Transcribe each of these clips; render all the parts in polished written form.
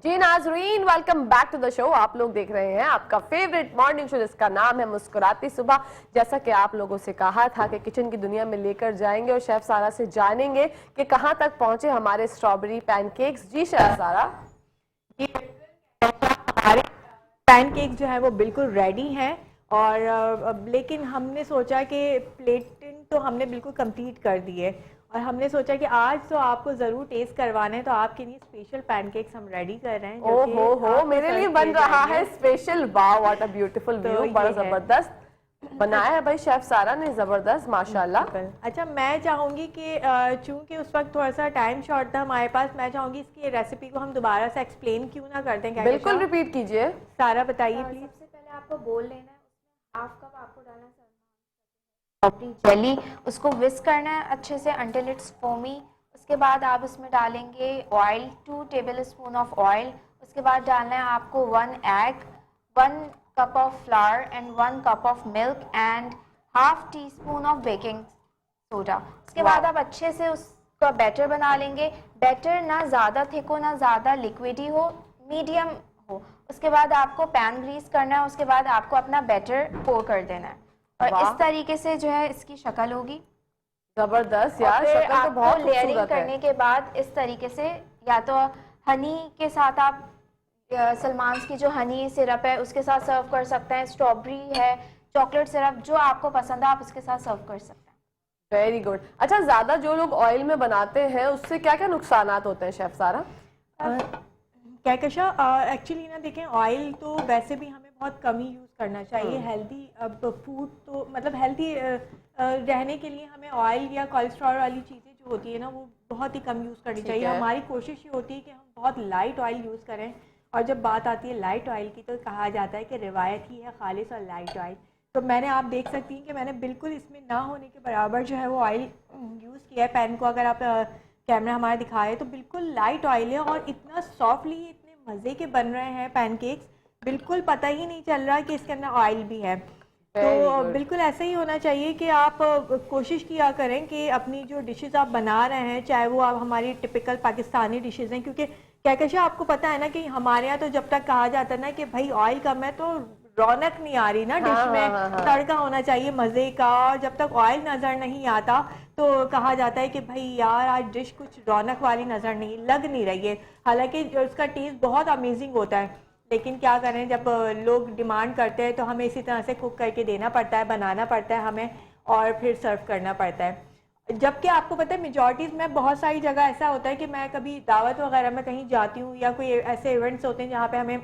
जी नाज़रीन, welcome back to the show. आप लोग देख रहे हैं आपका फेवरेट मॉर्निंग शो जिसका नाम है मुस्कुराती सुबह। जैसा कि आप लोगों से कहा था कि किचन की दुनिया में लेकर जाएंगे और शेफ सारा से जानेंगे कि कहां तक पहुंचे हमारे स्ट्रॉबेरी पैनकेक्स। जी शेफ सारा, हमारे पैनकेक जो है वो बिल्कुल रेडी हैं और लेकिन हमने सोचा कि प्लेटिंग तो हमने बिल्कुल कंप्लीट कर दी है और हमने सोचा कि आज तो आपको ज़रूर टेस्ट करवाना है, तो आपके लिए स्पेशल पैनकेक्स हम रेडी कर रहे हैं जो कि हो मेरे लिए बन रहा है स्पेशल। वाह, व्हाट अ ब्यूटीफुल तो व्यू, बड़ा जबरदस्त बनाया है भाई शेफ सारा ने, जबरदस्त माशाल्लाह। अच्छा, मैं चाहूँगी कि चूंकि उस वक्त थोड़ा सा टाइम शॉर्ट था हमारे पास, मैं चाहूँगी इसकी रेसिपी को हम दोबारा से एक्सप्लेन क्यों ना कर दें। क्या बिल्कुल रिपीट कीजिए सारा, बताइए प्लीज। सबसे पहले आपको बोल लेना है, उसमें हाफ कप आपको डालना है स्ट्रॉबेरी जेली, उसको विस्क करना है अच्छे से अंटिल इट्स फोमी। उसके बाद आप उसमें डालेंगे oil, 2 table spoon of oil. उसके बाद डालना है आपको 1 egg, 1 cup of flower and 1 cup of milk and half tea spoon of baking soda. उसके बाद आप अच्छे से उसका बैटर बना लेंगे। बैटर ना ज़्यादा थिक हो ना ज़्यादा लिक्विडी हो, मीडियम हो। उसके बाद आपको पैन ग्रीस करना है, उसके बाद आपको अपना बैटर पोर कर देना है और इस तरीके से जो है इसकी शक्ल होगी। जबरदस्त यार, फिर शक्ल तो बहुत लेयरिंग खूबसूरत है। करने के बाद इस तरीके से या तो हनी के साथ आप सलमान की जो हनी सिरप है उसके साथ सर्व कर सकते हैं, स्ट्रॉबेरी है, चॉकलेट सिरप, जो आपको पसंद है आप उसके साथ सर्व कर सकते हैं। Very good. अच्छा, ज्यादा जो लोग ऑयल में बनाते हैं उससे क्या क्या नुकसानात होते हैं शेफ सारा? कहकशा, एक्चुअली ना देखें, ऑयल तो वैसे भी हमें बहुत कम ही यूज़ करना चाहिए। हेल्दी फूड तो मतलब हेल्दी रहने के लिए हमें ऑयल या कोलेस्ट्रॉल वाली चीज़ें जो होती है ना वो बहुत ही कम यूज़ करनी चाहिए। हमारी कोशिश ये होती है कि हम बहुत लाइट ऑयल यूज़ करें, और जब बात आती है लाइट ऑयल की तो कहा जाता है कि रिवायत ही है खालिस और लाइट ऑयल। तो मैंने, आप देख सकती हैं कि मैंने बिल्कुल इसमें ना होने के बराबर जो है वो ऑयल यूज़ किया है। पैन को अगर आप कैमरा हमारा दिखाए तो बिल्कुल लाइट ऑयल है और इतना सॉफ्टली, इतने मज़े के बन रहे हैं पैनकेक्स, बिल्कुल पता ही नहीं चल रहा कि इसके अंदर ऑयल भी है। तो बिल्कुल ऐसा ही होना चाहिए कि आप कोशिश किया करें कि अपनी जो डिशेस आप बना रहे हैं, चाहे वो आप हमारी टिपिकल पाकिस्तानी डिशेस हैं, क्योंकि कहकशा आपको पता है ना कि हमारे यहाँ तो जब तक कहा जाता है ना कि भाई ऑयल कम है तो रौनक नहीं आ रही ना डिश में। तड़का होना चाहिए मज़े का, और जब तक ऑयल नज़र नहीं आता तो कहा जाता है कि भाई यार आज डिश कुछ रौनक वाली नज़र नहीं लग नहीं रही है। हालांकि उसका टेस्ट बहुत अमेजिंग होता है, लेकिन क्या करें, जब लोग डिमांड करते हैं तो हमें इसी तरह से कुक करके देना पड़ता है, बनाना पड़ता है हमें और फिर सर्व करना पड़ता है। जबकि आपको पता है मेजॉरिटीज़ में बहुत सारी जगह ऐसा होता है कि मैं कभी दावत वगैरह में कहीं जाती हूँ या कोई ऐसे इवेंट्स होते हैं जहाँ पे हमें,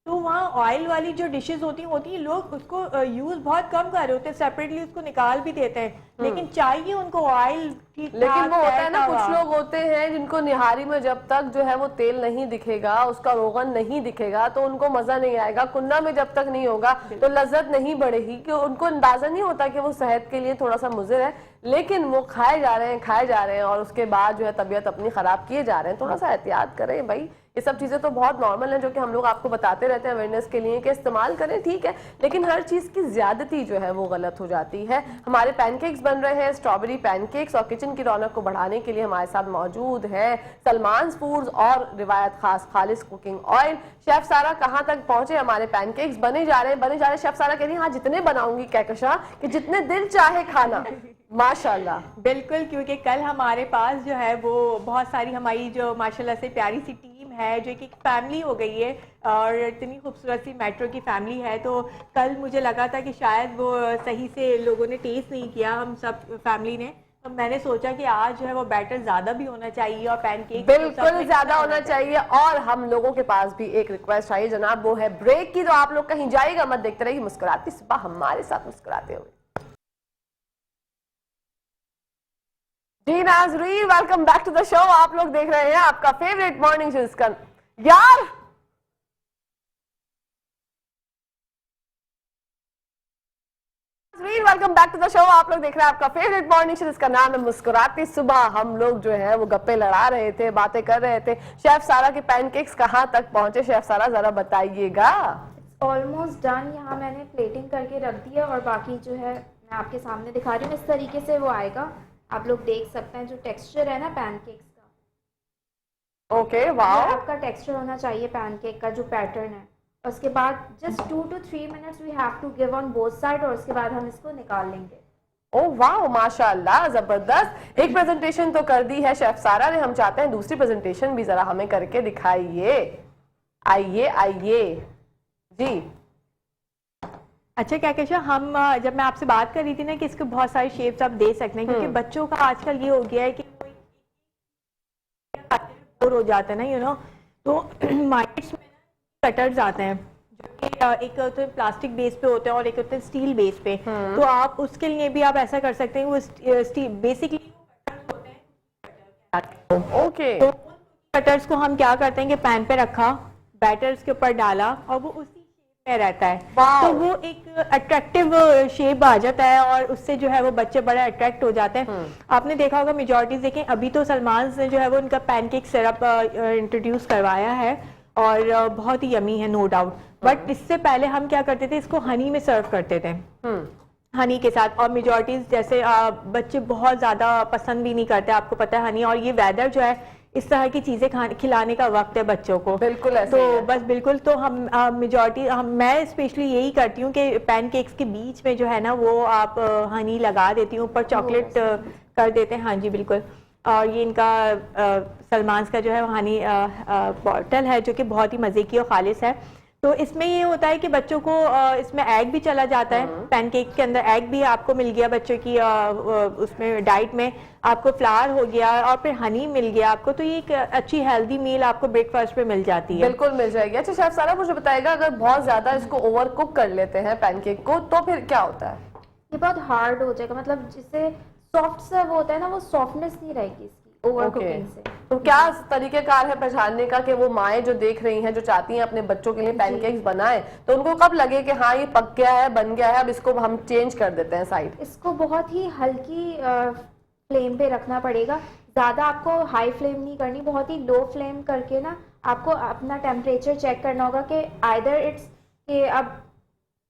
तो वहाँ ऑयल वाली जो डिशेस होती हैं लोग उसको यूज़ बहुत कम कर रहे होते हैं, सेपरेटली उसको निकाल भी देते हैं, लेकिन चाहिए उनको ऑयल ठीक। लेकिन वो होता है ना, कुछ लोग होते हैं जिनको निहारी में जब तक जो है वो तेल नहीं दिखेगा, उसका रोगन नहीं दिखेगा तो उनको मजा नहीं आएगा। कुन्ना में जब तक नहीं होगा तो लज्जत नहीं बढ़ेगी, कि उनको अंदाजा नहीं होता कि वो सेहत के लिए थोड़ा सा मुज़िर है, लेकिन वो खाए जा रहे हैं और उसके बाद जो है तबीयत अपनी खराब किए जा रहे हैं। थोड़ा सा एहतियात करें भाई, ये सब चीज़ें तो बहुत नॉर्मल हैं जो कि हम लोग आपको बताते रहते हैं अवेयरनेस के लिए कि इस्तेमाल करें, ठीक है, लेकिन हर चीज़ की ज्यादती जो है वो गलत हो जाती है। हमारे पैनकेक्स बन रहे हैं, स्ट्रॉबेरी पैनकेक्स, और किचन की रौनक को बढ़ाने के लिए हमारे साथ मौजूद है सलमान फूड्स और रिवायत खास खालिस कुकिंग ऑयल। शेफ सारा कहाँ तक पहुंचे? हमारे पैनकेक्स बने जा रहे हैं। शेफ सारा कह रही है हाँ जितने बनाऊंगी कहकशा कि जितने दिल चाहे खाना। माशाल्लाह, बिल्कुल, क्योंकि कल हमारे पास जो है वो बहुत सारी हमारी जो माशाल्लाह से प्यारी सी टीम है, जो कि फैमिली हो गई है और इतनी खूबसूरत सी मेट्रो की फैमिली है। तो कल मुझे लगा था कि शायद वो सही से लोगों ने टेस्ट नहीं किया, हम सब फैमिली ने, तो मैंने सोचा कि आज जो है वो बैटर ज़्यादा भी होना चाहिए और पैनकेक बिल्कुल ज़्यादा होना चाहिए। और हम लोगों के पास भी एक रिक्वेस्ट आई जनाब, वो है ब्रेक की, तो आप लोग कहीं जाइएगा मत, देखते रहिए मुस्कुराती सुबह हमारे साथ मुस्कुराते हुए। जी नाज़रीन, welcome back to the show. आप लोग देख रहे हैं आपका फेवरेट मॉर्निंग शो जिसका यार welcome back to the show. आप लोग देख रहे हैं आपका फेवरेट मॉर्निंग शो जिसका नाम है मुस्कुराती सुबह। हम लोग जो है वो गप्पे लड़ा रहे थे, बातें कर रहे थे। शेफ सारा के पैनकेक्स कहाँ तक पहुंचे? शेफ सारा जरा बताइएगा। Almost done. यहाँ मैंने प्लेटिंग करके रख दी है और बाकी जो है मैं आपके सामने दिखा रही हूँ, इस तरीके से वो आएगा। आप लोग देख सकते हैं जो टेक्सचर है ना पैनकेक्स का, ओके, ये वाओ। आपका टेक्सचर होना चाहिए पैनकेक का जो पैटर्न है। उसके बाद just 2 to 3 minutes we have to give on both side, और उसके बाद हम इसको निकाल लेंगे। ओ वाह, माशाल्लाह, जबरदस्त। एक प्रेजेंटेशन तो कर दी है शेफ सारा ने, हम चाहते हैं दूसरी प्रेजेंटेशन भी जरा हमें करके दिखाइए। आइए आइए जी। अच्छा कहकशा, हम जब मैं आपसे बात कर रही थी ना कि इसके बहुत सारे शेप्स आप दे सकते हैं, क्योंकि बच्चों का आजकल ये हो गया है कि बोर हो जाता है ना, यू नो, तो मार्केट्स में कटर्स आते हैं जो कि एक तो प्लास्टिक बेस पे होते हैं और एक होते हैं स्टील बेस पे। तो आप उसके लिए भी आप ऐसा कर सकते हैं, वो स्टील बेसिकली ओके, तो कटर्स को हम क्या करते हैं कि पैन पे रखा, बैटर्स के ऊपर डाला और वो उसी शेप में रहता है। वाह। तो वो एक अट्रैक्टिव शेप आ जाता है और उससे जो है वो बच्चे बड़ा अट्रैक्ट हो जाते हैं। आपने देखा होगा मेजॉरिटीज देखें, अभी तो सलमान ने जो है वो उनका पैनकेक सिरप इंट्रोड्यूस करवाया है और बहुत ही यमी है, नो डाउट। बट इससे पहले हम क्या करते थे, इसको हनी में सर्व करते थे, हनी के साथ। और मेजॉरिटीज जैसे बच्चे बहुत ज्यादा पसंद भी नहीं करते, आपको पता है हनी, और ये वेदर जो है इस तरह की चीजें खिलाने का वक्त है बच्चों को। बिल्कुल ऐसे तो ही है। बस बिल्कुल, तो हम मेजॉरिटी मैं स्पेशली यही करती हूँ कि पैनकेक्स के बीच में जो है ना वो आप हनी लगा देती हूँ, ऊपर चॉकलेट कर देते हैं। हाँ जी बिल्कुल। और ये इनका सलमान का जो है वो हनी बॉटल है जो कि बहुत ही मज़े की और खालिस है। तो इसमें ये होता है कि बच्चों को इसमें एग भी चला जाता है, पैनकेक के अंदर एग भी आपको मिल गया बच्चों की उसमें डाइट में, आपको फ्लावर हो गया और फिर हनी मिल गया आपको। तो ये एक अच्छी हेल्दी मील आपको ब्रेकफास्ट में मिल जाती है। बिल्कुल मिल जाएगी। अच्छा शेफ सारा मुझे बताएगा, अगर बहुत ज्यादा इसको ओवर कुक कर लेते हैं पैनकेक को तो फिर क्या होता है? ये बहुत हार्ड हो जाएगा, मतलब जिससे सॉफ्ट सर्व होता है ना, वो सॉफ्टनेस नहीं रहेगी इसकी ओवर कुकिंग से। तो क्या तरीकेकार है पहचानने का कि वो माएँ जो देख रही हैं, जो चाहती हैं अपने बच्चों के लिए पैनकेक्स बनाएं, तो उनको कब लगे कि हाँ ये पक गया है, बन गया है, अब इसको हम चेंज कर देते हैं साइड? इसको बहुत ही हल्की फ्लेम पे रखना पड़ेगा, ज़्यादा आपको हाई फ्लेम नहीं करनी, बहुत ही लो फ्लेम करके ना आपको अपना टेम्परेचर चेक करना होगा कि आइदर इट्स कि अब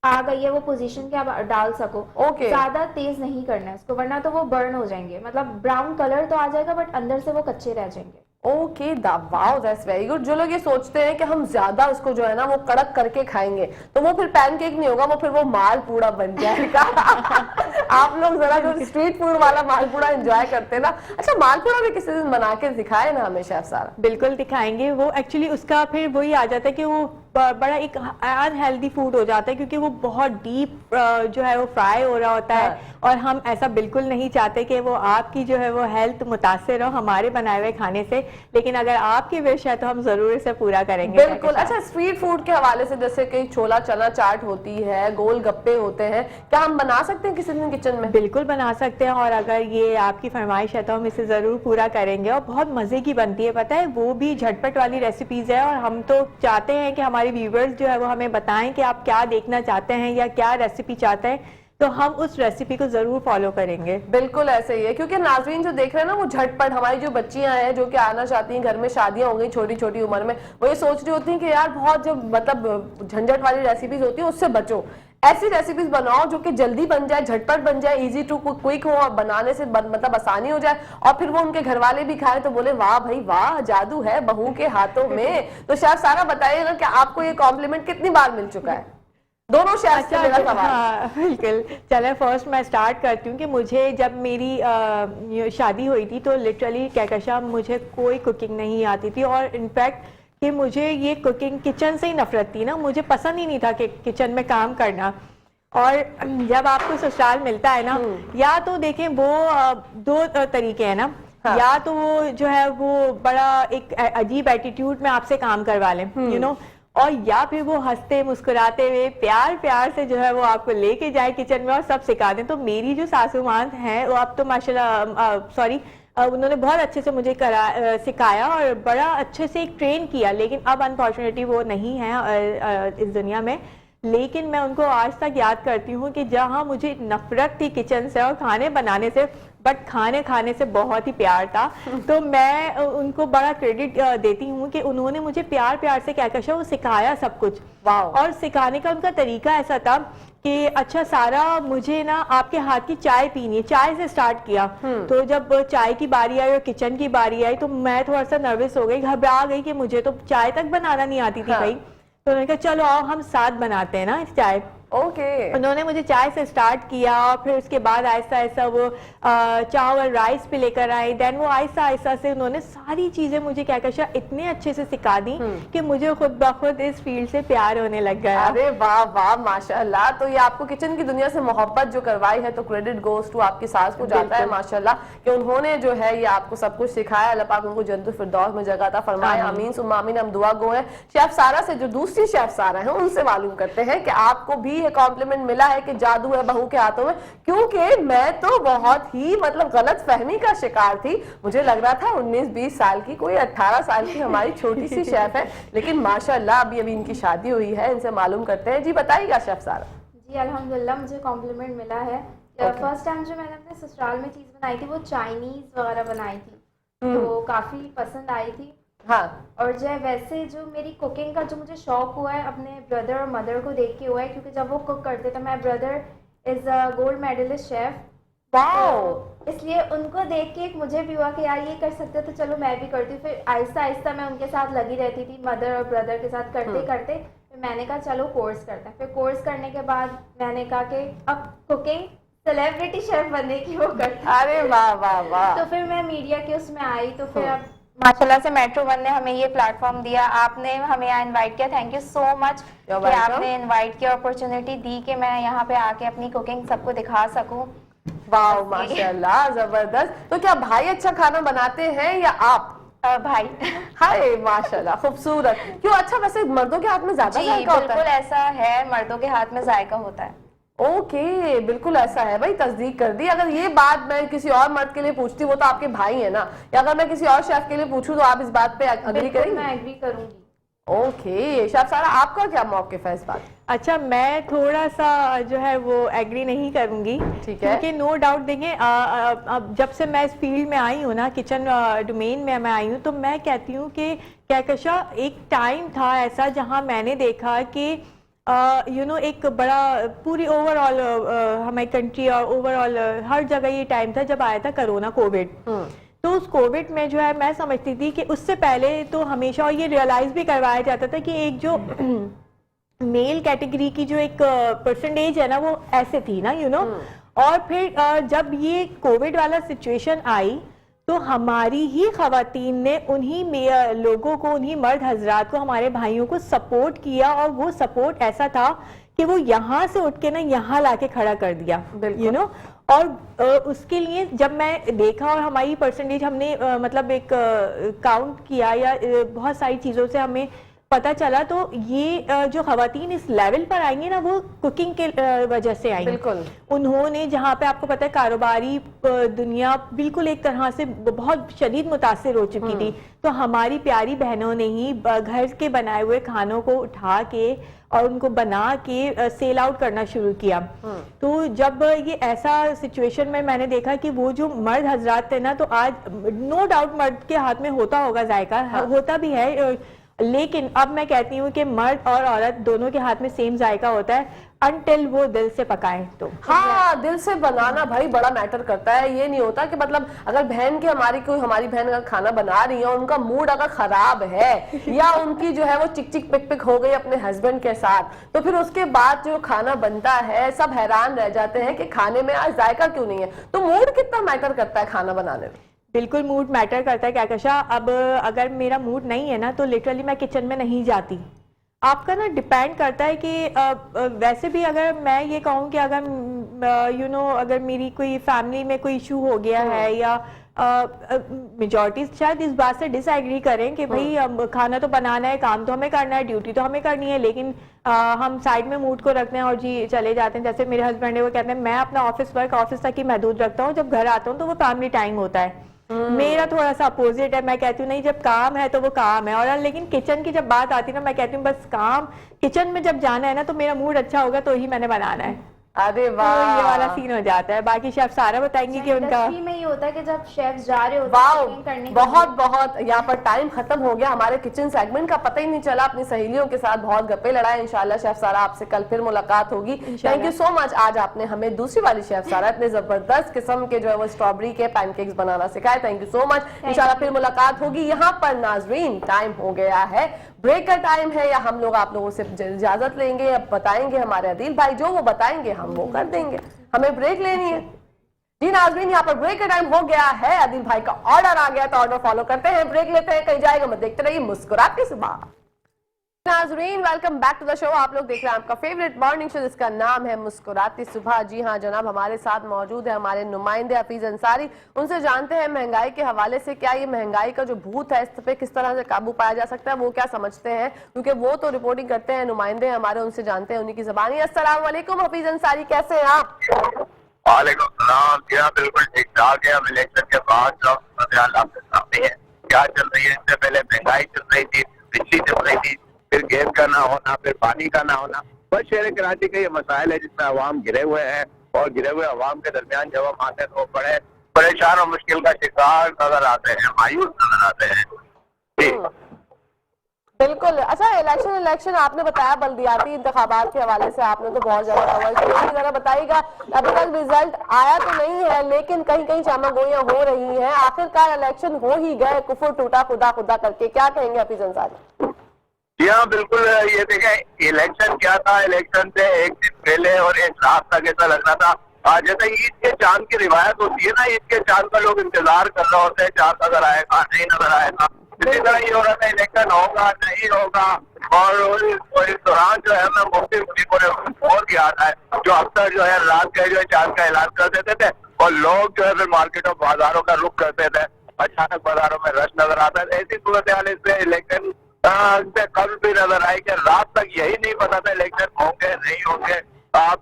आ गई है वो पोजीशन के आप डाल सको। ओके। ज्यादा तेज नहीं करना है इसको, वरना तो वो बर्न हो जाएंगे, मतलब ब्राउन कलर तो आ जाएगा बट अंदर से वो कच्चे रह जाएंगे। Okay, wow, that's very good. जो लोग ये सोचते हैं कि हम ज्यादा उसको जो है ना वो कड़क करके खाएंगे तो वो फिर पैनकेक नहीं होगा, वो फिर वो मालपूड़ा बन जाएगा। आप लोग जरा जो स्ट्रीट फूड वाला मालपूड़ा एंजॉय करते हैं ना, अच्छा मालपूड़ा भी किसी दिन बना के दिखाए ना हमें शेफ सारा। बिल्कुल दिखाएंगे। वो एक्चुअली उसका फिर वही आ जाता है कि वो बड़ा एक अनहेल्दी फूड हो जाता है, क्योंकि वो बहुत डीप जो है वो फ्राई हो रहा होता है। और हम ऐसा बिल्कुल नहीं चाहते कि वो आपकी जो है वो हेल्थ मुतासिर हो हमारे बनाए हुए खाने से, लेकिन अगर आपकी विश है तो हम जरूर इसे पूरा करेंगे। बिल्कुल। अच्छा स्ट्रीट फूड के हवाले से, जैसे कि छोला चना चाट होती है, गोल गप्पे होते हैं, क्या हम बना सकते हैं किसी दिन किचन में? बिल्कुल बना सकते हैं, और अगर ये आपकी फरमाइश है तो हम इसे जरूर पूरा करेंगे। और बहुत मजे की बनती है, पता है, वो भी झटपट वाली रेसिपीज है। और हम तो चाहते हैं कि हमारे व्यूवर्स जो है वो हमें बताएं कि आप क्या देखना चाहते हैं या क्या रेसिपी चाहते हैं, तो हम उस रेसिपी को जरूर फॉलो करेंगे। बिल्कुल ऐसे ही है, क्योंकि नाजरीन जो देख रहे हैं ना वो झटपट, हमारी जो बच्चियां हैं जो कि आना चाहती हैं, घर में शादियां हो गई छोटी छोटी उम्र में, वो ये सोच रही होती हैं कि यार बहुत जो मतलब झंझट वाली रेसिपीज होती है उससे बचो, ऐसी रेसिपीज बनाओ जो कि जल्दी बन जाए, झटपट बन जाए, इजी टू क्विक हो, और बनाने से मतलब आसानी हो जाए, और फिर वो उनके घर वाले भी खाए तो बोले वाह भाई वाह, जादू है बहू के हाथों में। तो शेफ सारा बताइए ना कि आपको ये कॉम्प्लीमेंट कितनी बार मिल चुका है? दोनों शेफ से मेरा सवाल। हाँ बिल्कुल। चले फर्स्ट मैं स्टार्ट करती हूँ कि मुझे जब मेरी शादी हुई थी तो लिटरली कहकशा मुझे कोई कुकिंग नहीं आती थी, और इनफैक्ट कि मुझे ये कुकिंग किचन से ही नफरत थी ना, मुझे पसंद ही नहीं था कि किचन में काम करना। और जब आपको ससुराल मिलता है ना, या तो देखें वो दो तरीके हैं ना, हाँ। या तो वो जो है वो बड़ा एक अजीब एटीट्यूड में आपसे काम करवा लें, यू नो, और या फिर वो हंसते मुस्कुराते हुए प्यार प्यार से जो है वो आपको लेके जाए किचन में और सब सिखा दें। तो मेरी जो सासू माँ हैं वो अब तो माशाल्लाह सॉरी उन्होंने बहुत अच्छे से मुझे सिखाया और बड़ा अच्छे से एक ट्रेन किया, लेकिन अब अनफॉर्चुनेटली वो नहीं है इस दुनिया में। लेकिन मैं उनको आज तक याद करती हूँ कि जहाँ मुझे नफरत थी किचन से और खाने बनाने से, बट खाने खाने से बहुत ही प्यार था। तो मैं उनको बड़ा क्रेडिट देती हूँ कि उन्होंने मुझे प्यार प्यार से क्या क्या वो सिखाया सब कुछ। और सिखाने का उनका तरीका ऐसा था कि अच्छा सारा, मुझे ना आपके हाथ की चाय पीनी है, चाय से स्टार्ट किया। तो जब चाय की बारी आई और किचन की बारी आई तो मैं थोड़ा सा नर्वस हो गई, घबरा गई कि मुझे तो चाय तक बनाना नहीं आती थी भाई। तो उन्होंने कहा चलो आओ हम साथ बनाते हैं ना इस चाय। उन्होंने मुझे चाय से स्टार्ट किया, फिर उसके बाद आहिस्ता आहिस्ता वो चावल राइस पे लेकर आए। देन वो आहिस्ता आहिस्ता से उन्होंने सारी चीजें मुझे क्या क्या इतने अच्छे से सिखा दी कि मुझे खुद ब खुद इस फील्ड से प्यार होने लग गया। अरे वाह वाह माशाल्लाह। तो ये आपको किचन की दुनिया से मोहब्बत जो करवाई है, तो क्रेडिट गोस टू आपकी सास को जाता है माशाल्लाह, कि उन्होंने जो है ये आपको सब कुछ सिखाया। अल्लाह पाक उनको जन्नतुल फिरदौस में जगह अता फरमाए, आमीन सुम्मा आमीन। हम दुआ गो है शेफ सारा से, जो दूसरी शेफ सारा है उनसे मालूम करते हैं कि आपको भी ये कॉम्प्लीमेंट मिला है कि जादू है बहू के हाथों में, क्योंकि मैं तो बहुत ही मतलब गलत फहमी का शिकार थी। मुझे लग रहा था 19-20 साल की, कोई 18 साल की हमारी छोटी सी शेफ है, लेकिन माशाल्लाह अभी अभी इनकी शादी हुई है। इनसे मालूम करते हैं। जी बताइएगा शेफ सारा। जी अल्हम्दुलिल्लाह मुझे कॉम्प्लीमेंट मिला है। फर्स्ट टाइम जो मैंने अपने ससुराल में चीज़ बनाई थी वो चाइनीज़ वगैरह बनाई थी, तो काफ़ी पसंद आई थी। हाँ। और जो है वैसे जो मेरी कुकिंग का जो मुझे शौक हुआ है अपने ब्रदर और मदर को देख के हुआ है, क्योंकि जब वो कुक करते थे, my brother is a gold medalist chef, तो इसलिए उनको देख के एक मुझे भी हुआ कि यार ये कर सकते तो चलो मैं भी करती हूँ। फिर आहिस्ता आहिस्ता मैं उनके साथ लगी रहती थी, मदर और ब्रदर के साथ करते करते फिर मैंने कहा चलो कोर्स करते हैं। फिर कोर्स करने के बाद मैंने कहा कि अब कुकिंग सेलिब्रिटी शेफ बनने की वो करती। अरे वाह वाह वाह। तो फिर मैं मीडिया के उसमें आई, तो फिर अब माशाल्लाह से मेट्रो वन ने हमें ये प्लेटफॉर्म दिया, आपने हमें यहाँ इनवाइट किया, थैंक यू सो मच कि आपने इनवाइट की, अपॉर्चुनिटी दी कि मैं यहाँ पे आके अपनी कुकिंग सबको दिखा सकूं। वाह माशाल्लाह जबरदस्त। तो क्या भाई अच्छा खाना बनाते हैं या आप? भाई। हाय माशाल्लाह खूबसूरत। क्यों? अच्छा वैसे मर्दों के हाथ में ज्यादा जायका होता है? बिल्कुल ऐसा है, मर्दों के हाथ में जायका होता है। ओके बिल्कुल ऐसा है भाई, तस्दीक कर दी। अगर ये बात मैं किसी और मर्द के लिए पूछती, वो तो आपके भाई है ना, या अगर मैं किसी और शेफ के लिए पूछूं तो आप इस बात पे अग्री करेंगे? मैं एग्री करूंगी। ओके शेफ सारा, आपका क्या मौक़िफ़ है इस बात? अच्छा मैं थोड़ा सा जो है वो एग्री नहीं करूंगी, ठीक है, क्योंकि नो डाउट देखें अब जब से मैं इस फील्ड में आई हूँ ना, किचन डोमेन में मैं आई हूँ, तो मैं कहती हूँ कि कहकशा एक टाइम था ऐसा जहाँ मैंने देखा कि एक बड़ा पूरी ओवरऑल हमारी कंट्री और ओवरऑल हर जगह ये टाइम था जब आया था कोरोना कोविड। तो उस कोविड में जो है मैं समझती थी कि उससे पहले तो हमेशा, और ये रियलाइज भी करवाया जाता था कि एक जो मेल कैटेगरी की जो एक परसेंटेज है ना वो ऐसे थी ना और फिर जब ये कोविड वाला सिचुएशन आई तो हमारी ही खवातीन ने उन्हीं लोगों को, उन्हीं मर्द हजरात को, हमारे भाइयों को सपोर्ट किया, और वो सपोर्ट ऐसा था कि वो यहाँ से उठ के ना यहाँ लाके खड़ा कर दिया और उसके लिए जब मैं देखा और हमारी परसेंटेज हमने मतलब एक काउंट किया या बहुत सारी चीज़ों से हमें पता चला, तो ये जो खवातीन इस लेवल पर आएंगी ना वो कुकिंग के वजह से आएंगी। बिल्कुल। उन्होंने जहाँ पे आपको पता है कारोबारी दुनिया बिल्कुल एक तरह से बहुत शदीद मुतासिर हो चुकी थी, तो हमारी प्यारी बहनों ने ही घर के बनाए हुए खानों को उठा के और उनको बना के सेल आउट करना शुरू किया। तो जब ये ऐसा सिचुएशन में मैंने देखा कि वो जो मर्द हजरात थे ना, तो आज नो डाउट मर्द के हाथ में होता होगा जायका, होता भी है, लेकिन अब मैं कहती हूँ कि मर्द और औरत दोनों के हाथ में सेम जायका होता है अनटिल वो दिल से पकाएं तो। हाँ, दिल से बनाना भाई बड़ा मैटर करता है। ये नहीं होता कि मतलब अगर बहन के हमारी बहन अगर खाना बना रही है और उनका मूड अगर खराब है या उनकी जो है वो चिक चिक पिक पिक हो गई अपने हस्बैंड के साथ, तो फिर उसके बाद जो खाना बनता है सब हैरान रह जाते हैं कि खाने में आज जायका क्यों नहीं है। तो मूड कितना मैटर करता है खाना बनाने में? बिल्कुल मूड मैटर करता है कहकशा। अब अगर मेरा मूड नहीं है ना तो लिटरली मैं किचन में नहीं जाती। आपका ना डिपेंड करता है कि वैसे भी अगर मैं ये कहूँ कि अगर अगर मेरी कोई फैमिली में कोई इशू हो गया है या मेजॉरिटी शायद इस बात से डिसएग्री करें कि भाई खाना तो बनाना है, काम तो हमें करना है, ड्यूटी तो हमें करनी है, लेकिन हम साइड में मूड को रखते हैं और जी चले जाते हैं। जैसे मेरे हस्बैंड है वो कहते हैं मैं अपना ऑफिस वर्क ऑफिस तक ही महदूद रखता हूँ, जब घर आता हूँ तो वो फैमिली टाइम होता है। मेरा थोड़ा सा अपोजिट है, मैं कहती हूँ नहीं, जब काम है तो वो काम है। और लेकिन किचन की जब बात आती है ना, मैं कहती हूँ बस काम, किचन में जब जाना है ना तो मेरा मूड अच्छा होगा तो ही मैंने बनाना है। अरे तो वाह, ये वाला सीन हो जाता है। बाकी शेफ सारा बताएंगे कि उनका इंडस्ट्री में ये होता है कि जब शेफ जा रहे होते वाह, हैं cooking करने के बहुत बहुत यहाँ पर टाइम खत्म हो गया हमारे किचन सेगमेंट का, पता ही नहीं चला। अपनी सहेलियों के साथ बहुत गप्पे लड़ाए। इंशाल्लाह शेफ सारा आपसे कल फिर मुलाकात होगी। थैंक यू सो मच, आज आपने हमें दूसरी वाली शेफ सारा इतने जबरदस्त किस्म के जो है वो स्ट्रॉबेरी के पैनकेक्स बनाना सिखाए। Thank you so much. इंशाल्लाह फिर मुलाकात होगी। यहाँ पर नाजरीन टाइम हो गया है, ब्रेक का टाइम है, या हम लोग आप लोगों से इजाजत लेंगे। अब बताएंगे हमारे अदील भाई, जो वो बताएंगे हम वो कर देंगे, हमें ब्रेक लेनी है। जी नाज़रीन, यहाँ पर ब्रेक का टाइम हो गया है, अदील भाई का ऑर्डर आ गया तो ऑर्डर फॉलो करते हैं, ब्रेक लेते हैं, कहीं जाएगा मत, देखते रहिए मुस्कुराती सुबह। नाज़रीन welcome back to the show. आप लोग देख रहे हैं आपका फेवरेट मॉर्निंग शो जिसका नाम है मुस्कुराती सुबह। जी हाँ जनाब, हमारे साथ मौजूद है हमारे नुमाइंदे हफीज अंसारी। उनसे जानते हैं महंगाई के हवाले से क्या ये महंगाई का जो भूत है इस पे किस तरह से काबू पाया जा सकता है, वो क्या समझते हैं, क्योंकि वो तो रिपोर्टिंग करते हैं, नुमाइंदे हमारे, उनसे जानते हैं उन्हीं की ज़बानी। अस्सलाम वालेकुम हफीज अंसारी, कैसे हैं आप? वालेकुम सलाम। क्या बिल्कुल ठीक ठाक है। अब इलेक्शन के बाद जो आपके सामने है, क्या चल रही है। इससे पहले महंगाई चल रही थी, बिजली चल रही थी, फिर गैस का ना होना, फिर पानी का ना होना। बस शहर कराची के ये मसाइल है जिसमें अवाम घिरे हुए हैं, और घिरे हुए अवाम के दरमियान जब हम आते हैं तो बड़े परेशान और मुश्किल का शिकार नजर आते हैं, मायूस नजर आते हैं। जी बिल्कुल। अच्छा, इलेक्शन आपने बताया बल्दियाती इंतखाबात के हवाले से आपने तो बहुत ज्यादा कवर किया, जरा बताइएगा अभी तक रिजल्ट आया तो नहीं है लेकिन कहीं कहीं चामागोइयां हो रही हैं, आखिरकार इलेक्शन हो ही गए, कुफर टूटा खुदा खुदा करके, क्या कहेंगे हफीज अंसारी? जी हाँ बिल्कुल। ये देखें, इलेक्शन क्या था, इलेक्शन से एक दिन पहले और एक रात तक ऐसा लग रहा था जैसे ईद के चांद की रिवायत होती है ना, ईद के चांद का लोग इंतजार कर रहे होते हैं, चांद नजर आएगा नहीं नजर आएगा। इसी तरह ये हो रहा था, इलेक्शन होगा नहीं होगा। और इस दौरान जो है मैं मुफ्ती को फोन किया था, जो अक्सर जो है रात के जो है चांद का ऐलान कर देते थे, और लोग जो है फिर मार्केटों बाजारों का रुख करते थे, अचानक बाजारों में रश नजर आता है। ऐसी सूरत हाल इससे इलेक्शन से कल भी नजर आई कि रात तक यही नहीं पता था इलेक्शन होंगे नहीं होंगे।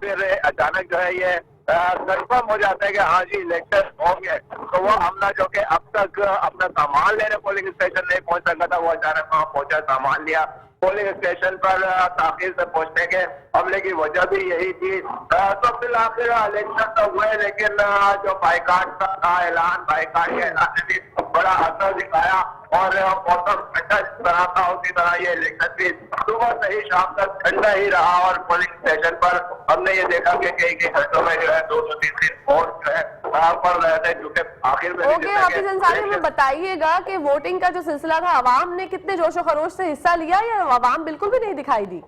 फिर अचानक जो है ये कंफर्म हो जाता है कि हाँ जी इलेक्शन होंगे। तो वो हमला जो कि अब तक अपना सामान लेने पोलिंग स्टेशन नहीं पहुंच सका था, वो अचानक वहाँ पहुंचा, सामान लिया। पोलिंग स्टेशन पर ताखिर से पहुंचने के हमले की वजह भी यही थी। तो फिर आखिर इलेक्शन तो हुए, लेकिन जो बाइकाट का ऐलान, बाइकाट के ऐलान ने भी बड़ा असर दिखाया, और मौसम ठंडा जिस तरह था उसी तरह ये इलेक्शन भी सुबह से ही शाम तक ठंडा ही रहा। और पोलिंग स्टेशन पर हमने ये देखा कि कई घंटों में जो है 200-300 वोट जो है पड़ रहे थे, जो कि आखिर में हफीज अंसारी हमें बताइएगा कि वोटिंग का जो सिलसिला था, अवाम ने कितने जोशो खरोश से हिस्सा लिया या अवाम बिल्कुल भी नहीं दिखाई दी?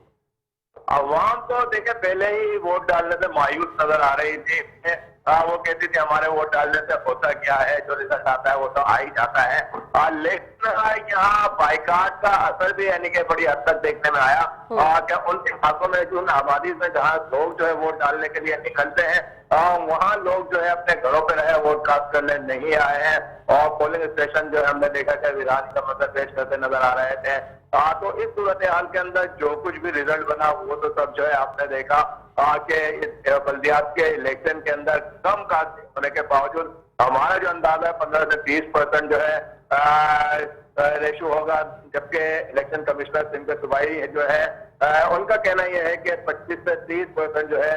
अवाम तो देखे पहले ही वोट डालने से मायूस नजर आ रही थी। वो कहती थी हमारे वोट डालने से होता क्या है, जो रिजल्ट आता है वो तो आ ही जाता है। लेकिन यहाँ बाइकाट का असर भी यानी कि बड़ी हद तक देखने में आया। क्या उन इलाकों में जो आबादी में जहाँ लोग जो है वोट डालने के लिए निकलते हैं, वहाँ लोग जो है अपने घरों पे रहे, वोट कास्ट करने नहीं आए हैं। और पोलिंग स्टेशन जो है हमने देखा कि विराट का मतलब पेश करते नजर आ रहे थे। तो इस सूरत हाल के अंदर जो कुछ भी रिजल्ट बना वो तो सब जो है आपने देखा कि इस बल्दियात के इलेक्शन के अंदर कम कास्ट होने के बावजूद हमारा जो अंदाजा है 15 से 30% जो है रेशो होगा, जबकि इलेक्शन कमिश्नर सिंह सूबाई जो है उनका कहना यह है कि 25 से 30% जो है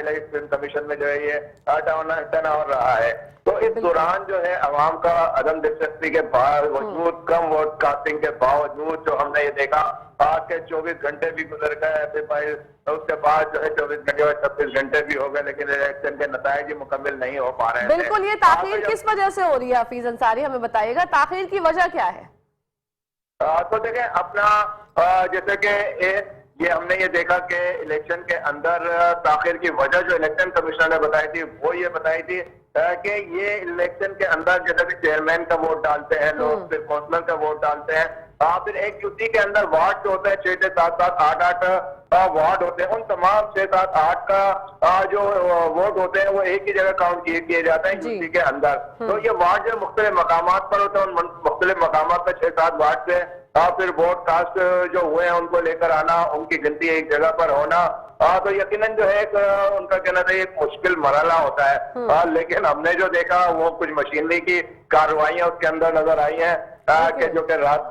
इलेक्शन कमीशन में जो है ये टर्नओवर रहा है। तो इस दौरान जो है अवाम का अदम दिलचस्पी के बावजूद, कम वोट कास्टिंग के बावजूद जो हमने ये देखा कि 24 घंटे भी गुजर गए, फिर उसके बाद जो है 24 घंटे और 26 घंटे भी हो गए, लेकिन इलेक्शन के नतीजे मुकम्मल नहीं हो पा रहे हैं। बिल्कुल। ये ताखीर किस वजह से हो रही है हफीज अंसारी, हमें बताइएगा ताखीर की वजह क्या है? तो देखें अपना जैसे कि ये हमने ये देखा कि इलेक्शन के अंदर ताखिर की वजह जो इलेक्शन कमिश्नर ने बताई थी वो ये बताई थी कि ये इलेक्शन के अंदर जैसे कि चेयरमैन का वोट डालते हैं लोग, फिर काउंसलर का वोट डालते हैं, फिर एक यूटी के अंदर वार्ड जो होते हैं 6 से 7, 8 वार्ड होते हैं, उन तमाम 6, 7, 8 का जो वोट होते हैं वो एक ही जगह काउंट किए जाते हैं यूटी के अंदर। तो ये वार्ड जो मुख्तलिफ मकामात पर होते हैं, उन मुख्तलिफ मकामात पर 6, 7 वार्ड से फिर वोट कास्ट जो हुए हैं उनको लेकर आना, उनकी गिनती एक जगह पर होना, तो यकीनन जो है एक उनका कहना था एक मुश्किल मरहला होता है। लेकिन हमने जो देखा वो कुछ मशीनरी की कार्रवाइयां उसके अंदर नजर आई हैं कि जो कि रात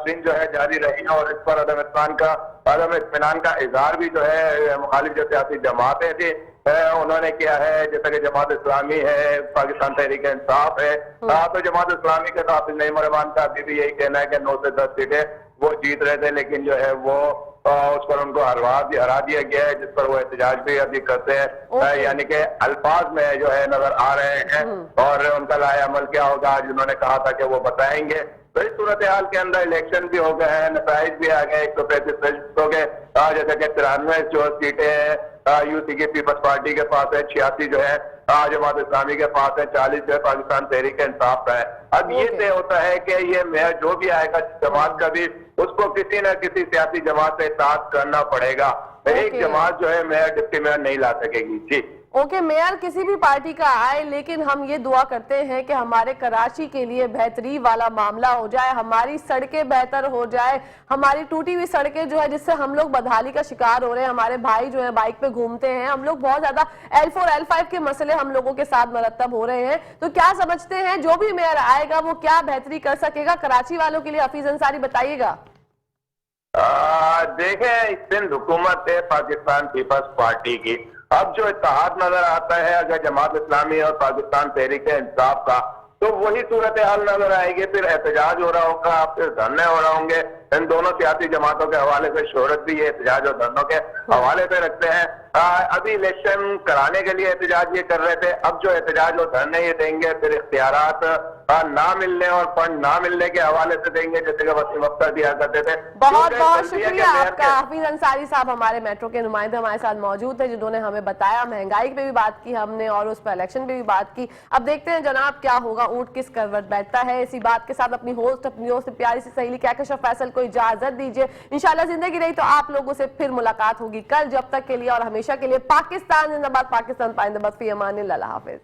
दिन जो है जारी रही है, और इस पर अदम इत्मीनान का इजहार भी जो है मुखालिफ जो सियासी जमातें थी उन्होंने किया है, जैसे कि जमात इस्लामी है, पाकिस्तान तहरीक इंसाफ है। तो जमात इस्लामी के हाफिज नईम रहमान का अभी भी यही कहना है कि 9 से 10 सीटें वो जीत रहे थे, लेकिन जो है वो उस पर उनको हरा दिया गया है, जिस पर वो एहतजाज भी अभी करते हैं। यानी कि अल्फाज में जो है नजर आ रहे हैं, और उनका लाए अमल क्या होगा आज उन्होंने कहा था कि वो बताएंगे। तो इस सूरत हाल के अंदर इलेक्शन भी हो गए हैं, नताइज भी आ गए, 135 हो गए, जैसे कि 93 जो सीटें हैं यूसी की पीपल्स पार्टी के पास है, 86 जो है जमात इस्लामी के पास है, 40 जो है पाकिस्तान तहरीक इंसाफ का है। अब ये तय होता है कि ये मेयर जो भी आएगा जमात का भी, उसको किसी न किसी सियासी जमात से इत्तेहाद करना पड़ेगा। एक जमात जो है मेयर डिप्टी मेयर नहीं ला सकेगी। जी ओके, मेयर किसी भी पार्टी का आए, लेकिन हम ये दुआ करते हैं कि हमारे कराची के लिए बेहतरी वाला मामला हो जाए, हमारी सड़कें बेहतर हो जाए, हमारी टूटी हुई सड़कें जो है जिससे हम लोग बदहाली का शिकार हो रहे हैं, हमारे भाई जो है बाइक पे घूमते हैं, हम लोग बहुत ज्यादा L4 L5 के मसले हम लोगों के साथ मरतब हो रहे हैं। तो क्या समझते हैं जो भी मेयर आएगा वो क्या बेहतरी कर सकेगा कराची वालों के लिए? हफीज अंसारी बताइएगा। देखें, सिंध हुकूमत है पाकिस्तान पीपल्स पार्टी की। अब जो इत्तेहाद नजर आता है अगर जमात इस्लामी और पाकिस्तान तहरीक इंसाफ का, तो वही सूरत हाल नजर आएगी। फिर एहतजाज हो रहा होगा, फिर धरने हो रहे होंगे। इन दोनों सियासी जमातों के हवाले से शोहरत भी ये एहतजाज और धरनों के हवाले पे रखते हैं। अभी इलेक्शन कराने के लिए एहतजाज ये कर रहे थे, अब जो एहतजाज और धरने ये देंगे, फिर इख्तियारात ना मिलने और फंड ना मिलने के हवाले से देंगे, जैसे कि वसीम अख्तर दिया करते थे। बहुत बहुत शुक्रिया आपका हफीज अंसारी साहब, हमारे मेट्रो के नुमाइंदे हमारे साथ मौजूद है, जिन्होंने हमें बताया। महंगाई पे भी बात की हमने और उस पर इलेक्शन पे भी बात की। अब देखते हैं जनाब क्या होगा, ऊंट किस करवट बैठता है। इसी बात के साथ अपनी होस्ट प्यारी सी सहेली कहकशां फैसल को इजाजत दीजिए। इंशाल्लाह जिंदगी रही तो आप लोगों से फिर मुलाकात होगी कल। जब तक के लिए और हमेशा के लिए पाकिस्तान जिंदाबाद, पाकिस्तान पाइंदाबाद, फी अमान अल्लाह हाफिज।